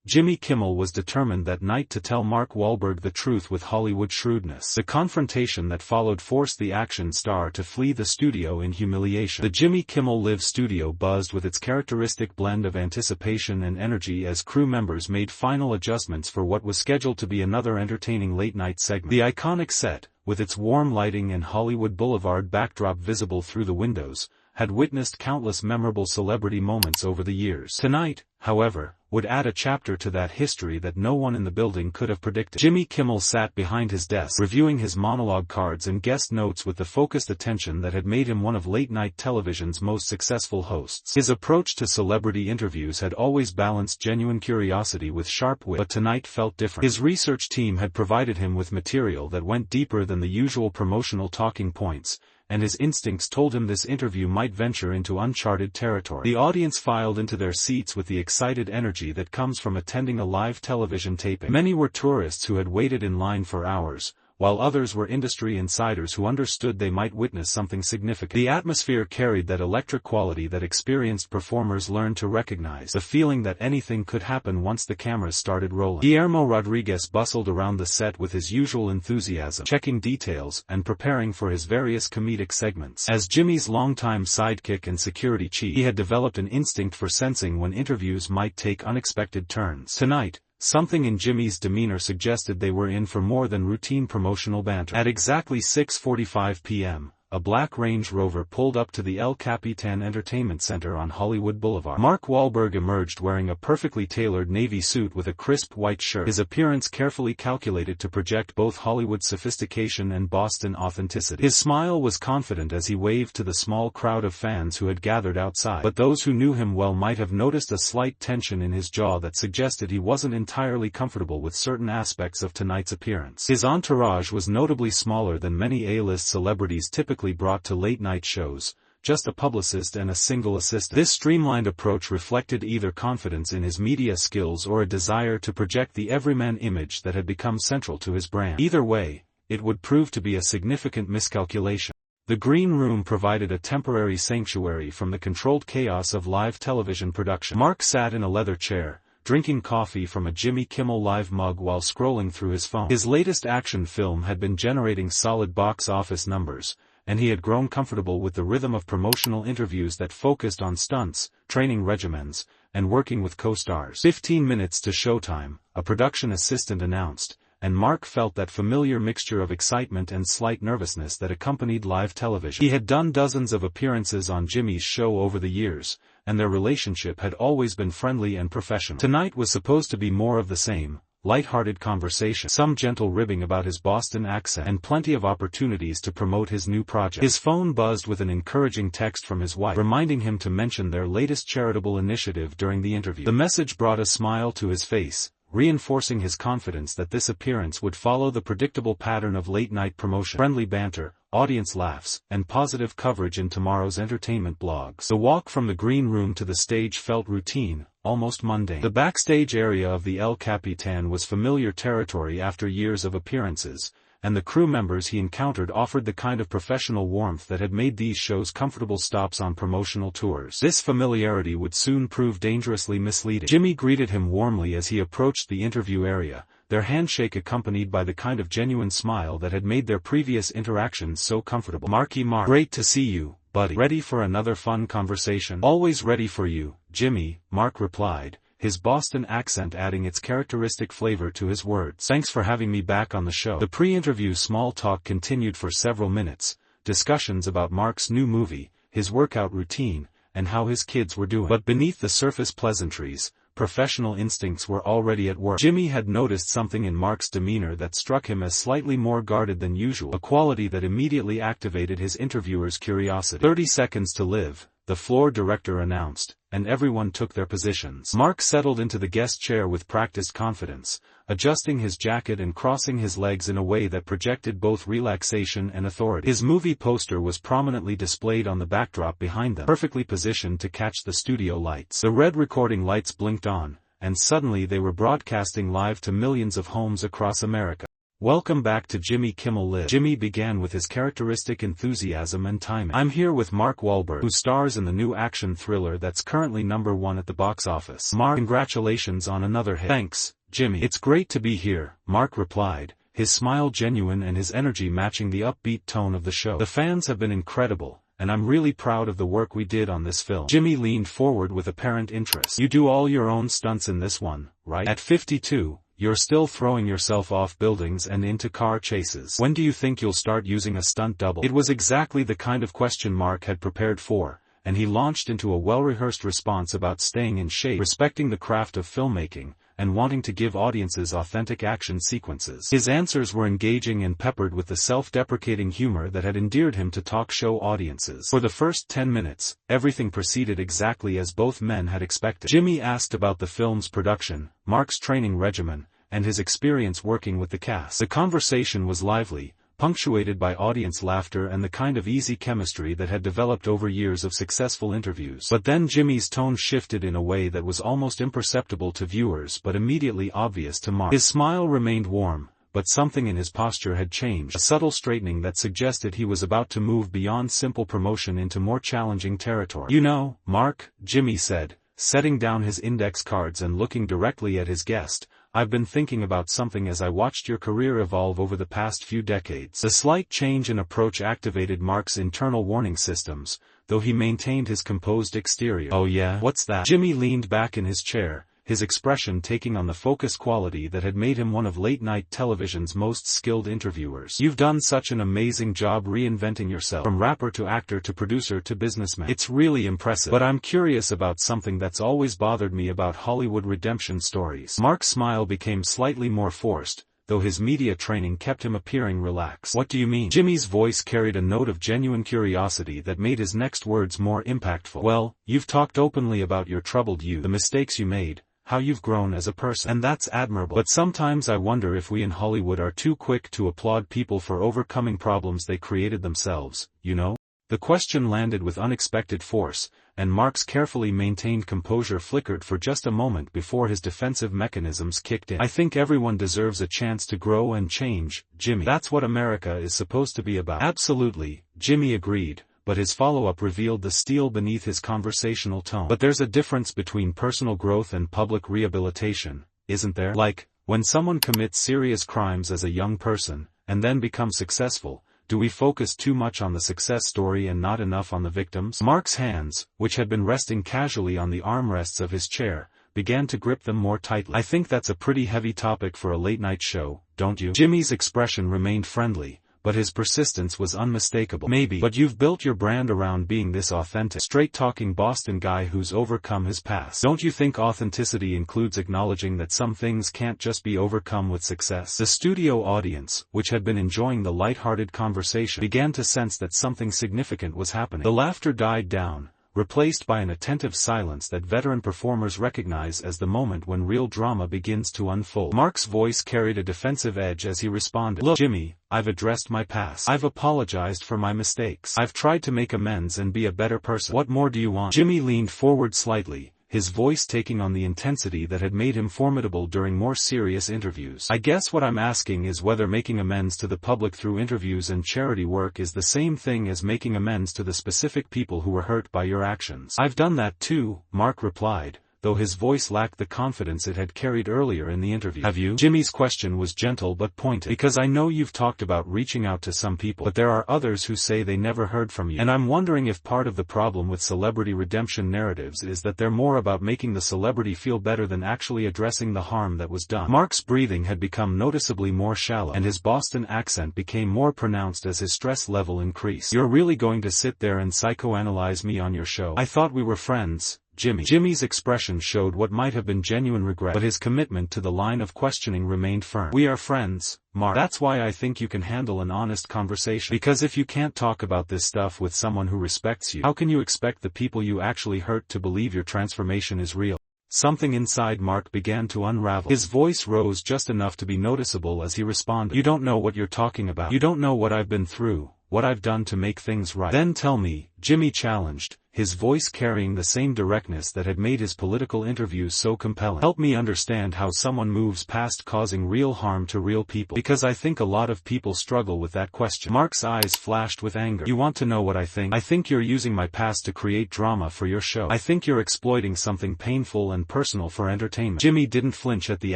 Jimmy Kimmel was determined that night to tell Mark Wahlberg the truth with Hollywood shrewdness. The confrontation that followed forced the action star to flee the studio in humiliation. The Jimmy Kimmel Live studio buzzed with its characteristic blend of anticipation and energy as crew members made final adjustments for what was scheduled to be another entertaining late-night segment. The iconic set, with its warm lighting and Hollywood Boulevard backdrop visible through the windows, had witnessed countless memorable celebrity moments over the years. Tonight, however, would add a chapter to that history that no one in the building could have predicted. Jimmy Kimmel sat behind his desk, reviewing his monologue cards and guest notes with the focused attention that had made him one of late-night television's most successful hosts. His approach to celebrity interviews had always balanced genuine curiosity with sharp wit, but tonight felt different. His research team had provided him with material that went deeper than the usual promotional talking points, and his instincts told him this interview might venture into uncharted territory. The audience filed into their seats with the excited energy that comes from attending a live television taping. Many were tourists who had waited in line for hours, while others were industry insiders who understood they might witness something significant. The atmosphere carried that electric quality that experienced performers learned to recognize, the feeling that anything could happen once the cameras started rolling. Guillermo Rodriguez bustled around the set with his usual enthusiasm, checking details and preparing for his various comedic segments. As Jimmy's longtime sidekick and security chief, he had developed an instinct for sensing when interviews might take unexpected turns. Tonight, something in Jimmy's demeanor suggested they were in for more than routine promotional banter. At exactly 6:45 p.m., a black Range Rover pulled up to the El Capitan Entertainment Center on Hollywood Boulevard. Mark Wahlberg emerged wearing a perfectly tailored navy suit with a crisp white shirt, his appearance carefully calculated to project both Hollywood sophistication and Boston authenticity. His smile was confident as he waved to the small crowd of fans who had gathered outside, but those who knew him well might have noticed a slight tension in his jaw that suggested he wasn't entirely comfortable with certain aspects of tonight's appearance. His entourage was notably smaller than many A-list celebrities typically brought to late-night shows, just a publicist and a single assistant. This streamlined approach reflected either confidence in his media skills or a desire to project the everyman image that had become central to his brand. Either way, it would prove to be a significant miscalculation. The green room provided a temporary sanctuary from the controlled chaos of live television production. Mark sat in a leather chair, drinking coffee from a Jimmy Kimmel Live mug while scrolling through his phone. His latest action film had been generating solid box office numbers, and he had grown comfortable with the rhythm of promotional interviews that focused on stunts, training regimens, and working with co-stars. 15 minutes to showtime, a production assistant announced, and Mark felt that familiar mixture of excitement and slight nervousness that accompanied live television. He had done dozens of appearances on Jimmy's show over the years, and their relationship had always been friendly and professional. Tonight was supposed to be more of the same, light-hearted conversation, some gentle ribbing about his Boston accent, and plenty of opportunities to promote his new project. His phone buzzed with an encouraging text from his wife, reminding him to mention their latest charitable initiative during the interview. The message brought a smile to his face, reinforcing his confidence that this appearance would follow the predictable pattern of late-night promotion: friendly banter, audience laughs, and positive coverage in tomorrow's entertainment blogs. The walk from the green room to the stage felt routine, almost mundane. The backstage area of the El Capitan was familiar territory after years of appearances, and the crew members he encountered offered the kind of professional warmth that had made these shows comfortable stops on promotional tours. This familiarity would soon prove dangerously misleading. Jimmy greeted him warmly as he approached the interview area, their handshake accompanied by the kind of genuine smile that had made their previous interactions so comfortable. "Marky Mark, great to see you, buddy. Ready for another fun conversation?" "Always ready for you, Jimmy," Mark replied, his Boston accent adding its characteristic flavor to his words. "Thanks for having me back on the show." The pre-interview small talk continued for several minutes, discussions about Mark's new movie, his workout routine, and how his kids were doing. But beneath the surface pleasantries, professional instincts were already at work. Jimmy had noticed something in Mark's demeanor that struck him as slightly more guarded than usual, a quality that immediately activated his interviewer's curiosity. 30 seconds to live, the floor director announced, and everyone took their positions. Mark settled into the guest chair with practiced confidence, adjusting his jacket and crossing his legs in a way that projected both relaxation and authority. His movie poster was prominently displayed on the backdrop behind them, perfectly positioned to catch the studio lights. The red recording lights blinked on, and suddenly they were broadcasting live to millions of homes across America. Welcome back to Jimmy Kimmel Live. Jimmy began with his characteristic enthusiasm and timing. I'm here with Mark Wahlberg, who stars in the new action thriller that's currently #1 at the box office. Mark, congratulations on another hit. Thanks, Jimmy. It's great to be here, Mark replied, his smile genuine and his energy matching the upbeat tone of the show. The fans have been incredible, and I'm really proud of the work we did on this film. Jimmy leaned forward with apparent interest. You do all your own stunts in this one, right? At 52, you're still throwing yourself off buildings and into car chases. When do you think you'll start using a stunt double? It was exactly the kind of question Mark had prepared for, and he launched into a well-rehearsed response about staying in shape, respecting the craft of filmmaking, and wanting to give audiences authentic action sequences. His answers were engaging and peppered with the self-deprecating humor that had endeared him to talk show audiences. For the first 10 minutes, everything proceeded exactly as both men had expected. Jimmy asked about the film's production, Mark's training regimen, and his experience working with the cast. The conversation was lively, punctuated by audience laughter and the kind of easy chemistry that had developed over years of successful interviews. But then Jimmy's tone shifted in a way that was almost imperceptible to viewers but immediately obvious to Mark. His smile remained warm, but something in his posture had changed, a subtle straightening that suggested he was about to move beyond simple promotion into more challenging territory. You know, Mark, Jimmy said, setting down his index cards and looking directly at his guest, I've been thinking about something as I watched your career evolve over the past few decades. The slight change in approach activated Mark's internal warning systems, though he maintained his composed exterior. Oh yeah? What's that? Jimmy leaned back in his chair, his expression taking on the focused quality that had made him one of late-night television's most skilled interviewers. You've done such an amazing job reinventing yourself, from rapper to actor to producer to businessman. It's really impressive. But I'm curious about something that's always bothered me about Hollywood redemption stories. Mark's smile became slightly more forced, though his media training kept him appearing relaxed. What do you mean? Jimmy's voice carried a note of genuine curiosity that made his next words more impactful. Well, you've talked openly about your troubled youth, the mistakes you made, how you've grown as a person. And that's admirable. But sometimes I wonder if we in Hollywood are too quick to applaud people for overcoming problems they created themselves, you know? The question landed with unexpected force, and Mark's carefully maintained composure flickered for just a moment before his defensive mechanisms kicked in. I think everyone deserves a chance to grow and change, Jimmy. That's what America is supposed to be about. Absolutely, Jimmy agreed, but his follow-up revealed the steel beneath his conversational tone. But there's a difference between personal growth and public rehabilitation, isn't there? Like, when someone commits serious crimes as a young person, and then becomes successful, do we focus too much on the success story and not enough on the victims? Mark's hands, which had been resting casually on the armrests of his chair, began to grip them more tightly. I think that's a pretty heavy topic for a late-night show, don't you? Jimmy's expression remained friendly, but his persistence was unmistakable. Maybe, but you've built your brand around being this authentic, straight-talking Boston guy who's overcome his past. Don't you think authenticity includes acknowledging that some things can't just be overcome with success? The studio audience, which had been enjoying the light-hearted conversation, began to sense that something significant was happening. The laughter died down, replaced by an attentive silence that veteran performers recognize as the moment when real drama begins to unfold. Mark's voice carried a defensive edge as he responded. Look, Jimmy, I've addressed my past. I've apologized for my mistakes. I've tried to make amends and be a better person. What more do you want? Jimmy leaned forward slightly, his voice taking on the intensity that had made him formidable during more serious interviews. I guess what I'm asking is whether making amends to the public through interviews and charity work is the same thing as making amends to the specific people who were hurt by your actions. I've done that too, Mark replied, though his voice lacked the confidence it had carried earlier in the interview. Have you? Jimmy's question was gentle but pointed. Because I know you've talked about reaching out to some people, but there are others who say they never heard from you. And I'm wondering if part of the problem with celebrity redemption narratives is that they're more about making the celebrity feel better than actually addressing the harm that was done. Mark's breathing had become noticeably more shallow, and his Boston accent became more pronounced as his stress level increased. You're really going to sit there and psychoanalyze me on your show? I thought we were friends, Jimmy. Jimmy's expression showed what might have been genuine regret, but his commitment to the line of questioning remained firm. We are friends, Mark. That's why I think you can handle an honest conversation. Because if you can't talk about this stuff with someone who respects you, how can you expect the people you actually hurt to believe your transformation is real? Something inside Mark began to unravel. His voice rose just enough to be noticeable as he responded. You don't know what you're talking about. You don't know what I've been through, what I've done to make things right. Then tell me, Jimmy challenged, his voice carrying the same directness that had made his political interviews so compelling. Help me understand how someone moves past causing real harm to real people. Because I think a lot of people struggle with that question. Mark's eyes flashed with anger. You want to know what I think? I think you're using my past to create drama for your show. I think you're exploiting something painful and personal for entertainment. Jimmy didn't flinch at the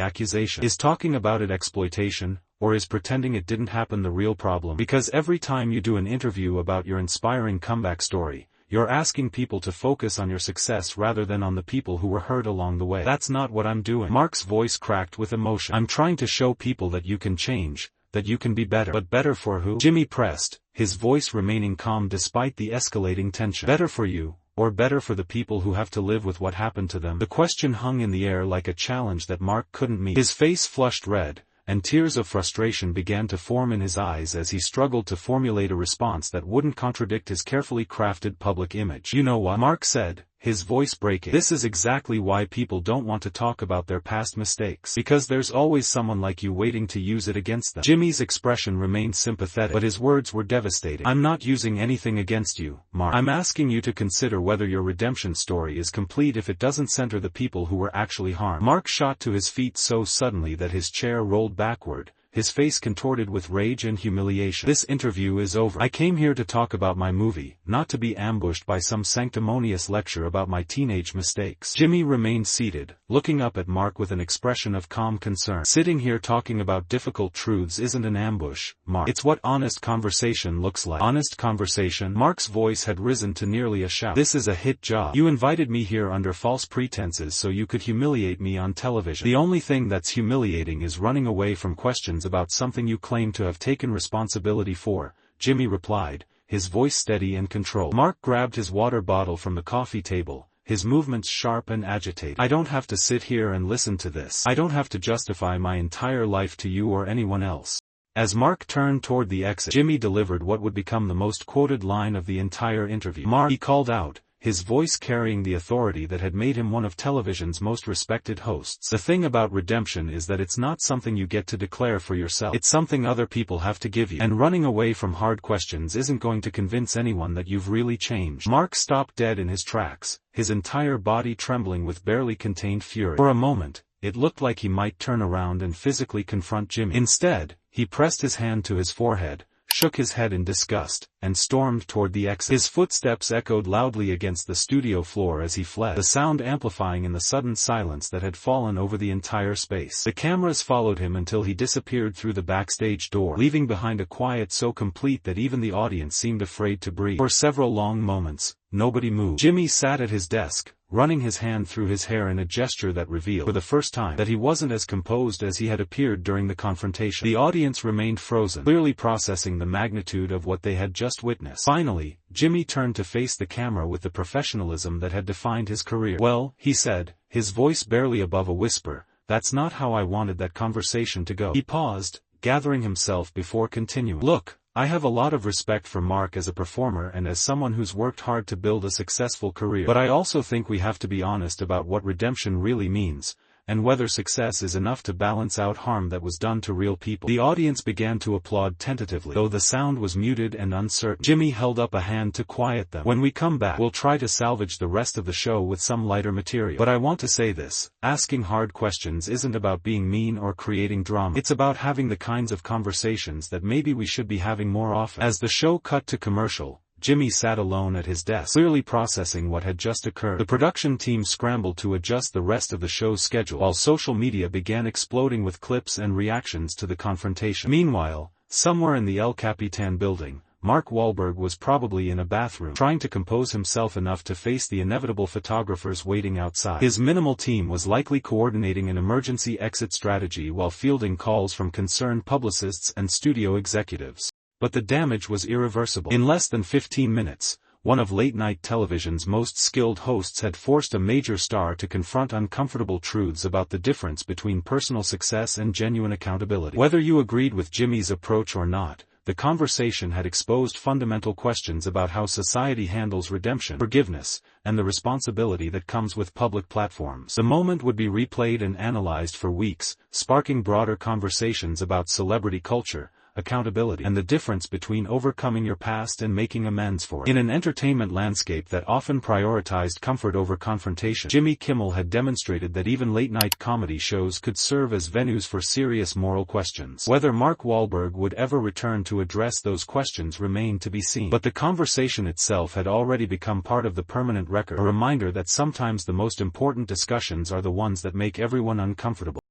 accusation. Is talking about it exploitation? Or is pretending it didn't happen the real problem? Because every time you do an interview about your inspiring comeback story, you're asking people to focus on your success rather than on the people who were hurt along the way. That's not what I'm doing. Mark's voice cracked with emotion. I'm trying to show people that you can change, that you can be better. But better for who? Jimmy pressed, his voice remaining calm despite the escalating tension. Better for you, or better for the people who have to live with what happened to them? The question hung in the air like a challenge that Mark couldn't meet. His face flushed red, and tears of frustration began to form in his eyes as he struggled to formulate a response that wouldn't contradict his carefully crafted public image. You know what? Mark said, his voice breaking. This is exactly why people don't want to talk about their past mistakes. Because there's always someone like you waiting to use it against them. Jimmy's expression remained sympathetic, but his words were devastating. I'm not using anything against you, Mark. I'm asking you to consider whether your redemption story is complete if it doesn't center the people who were actually harmed. Mark shot to his feet so suddenly that his chair rolled backward, his face contorted with rage and humiliation. This interview is over. I came here to talk about my movie, not to be ambushed by some sanctimonious lecture about my teenage mistakes. Jimmy remained seated, looking up at Mark with an expression of calm concern. Sitting here talking about difficult truths isn't an ambush, Mark. It's what honest conversation looks like. Honest conversation? Mark's voice had risen to nearly a shout. This is a hit job. You invited me here under false pretenses so you could humiliate me on television. The only thing that's humiliating is running away from questions about something you claim to have taken responsibility for, Jimmy replied, his voice steady and controlled. Mark grabbed his water bottle from the coffee table, his movements sharp and agitated. I don't have to sit here and listen to this. I don't have to justify my entire life to you or anyone else. As Mark turned toward the exit, Jimmy delivered what would become the most quoted line of the entire interview. Mark, he called out, his voice carrying the authority that had made him one of television's most respected hosts. The thing about redemption is that it's not something you get to declare for yourself. It's something other people have to give you. And running away from hard questions isn't going to convince anyone that you've really changed. Mark stopped dead in his tracks, his entire body trembling with barely contained fury. For a moment, it looked like he might turn around and physically confront Jimmy. Instead, he pressed his hand to his forehead, shook his head in disgust, and stormed toward the exit. His footsteps echoed loudly against the studio floor as he fled, the sound amplifying in the sudden silence that had fallen over the entire space. The cameras followed him until he disappeared through the backstage door, leaving behind a quiet so complete that even the audience seemed afraid to breathe. For several long moments, nobody moved. Jimmy sat at his desk, running his hand through his hair in a gesture that revealed, for the first time, that he wasn't as composed as he had appeared during the confrontation. The audience remained frozen, clearly processing the magnitude of what they had just witnessed. Finally, Jimmy turned to face the camera with the professionalism that had defined his career. Well, he said, his voice barely above a whisper, that's not how I wanted that conversation to go. He paused, gathering himself before continuing. Look, I have a lot of respect for Mark as a performer and as someone who's worked hard to build a successful career. But I also think we have to be honest about what redemption really means, and whether success is enough to balance out harm that was done to real people. The audience began to applaud tentatively, though the sound was muted and uncertain. Jimmy held up a hand to quiet them. When we come back, we'll try to salvage the rest of the show with some lighter material. But I want to say this, asking hard questions isn't about being mean or creating drama. It's about having the kinds of conversations that maybe we should be having more often. As the show cut to commercial, Jimmy sat alone at his desk, clearly processing what had just occurred. The production team scrambled to adjust the rest of the show's schedule, while social media began exploding with clips and reactions to the confrontation. Meanwhile, somewhere in the El Capitan building, Mark Wahlberg was probably in a bathroom, trying to compose himself enough to face the inevitable photographers waiting outside. His minimal team was likely coordinating an emergency exit strategy while fielding calls from concerned publicists and studio executives. But the damage was irreversible. In less than 15 minutes, one of late-night television's most skilled hosts had forced a major star to confront uncomfortable truths about the difference between personal success and genuine accountability. Whether you agreed with Jimmy's approach or not, the conversation had exposed fundamental questions about how society handles redemption, forgiveness, and the responsibility that comes with public platforms. The moment would be replayed and analyzed for weeks, sparking broader conversations about celebrity culture, accountability, and the difference between overcoming your past and making amends for it. In an entertainment landscape that often prioritized comfort over confrontation, Jimmy Kimmel had demonstrated that even late-night comedy shows could serve as venues for serious moral questions. Whether Mark Wahlberg would ever return to address those questions remained to be seen. But the conversation itself had already become part of the permanent record, a reminder that sometimes the most important discussions are the ones that make everyone uncomfortable.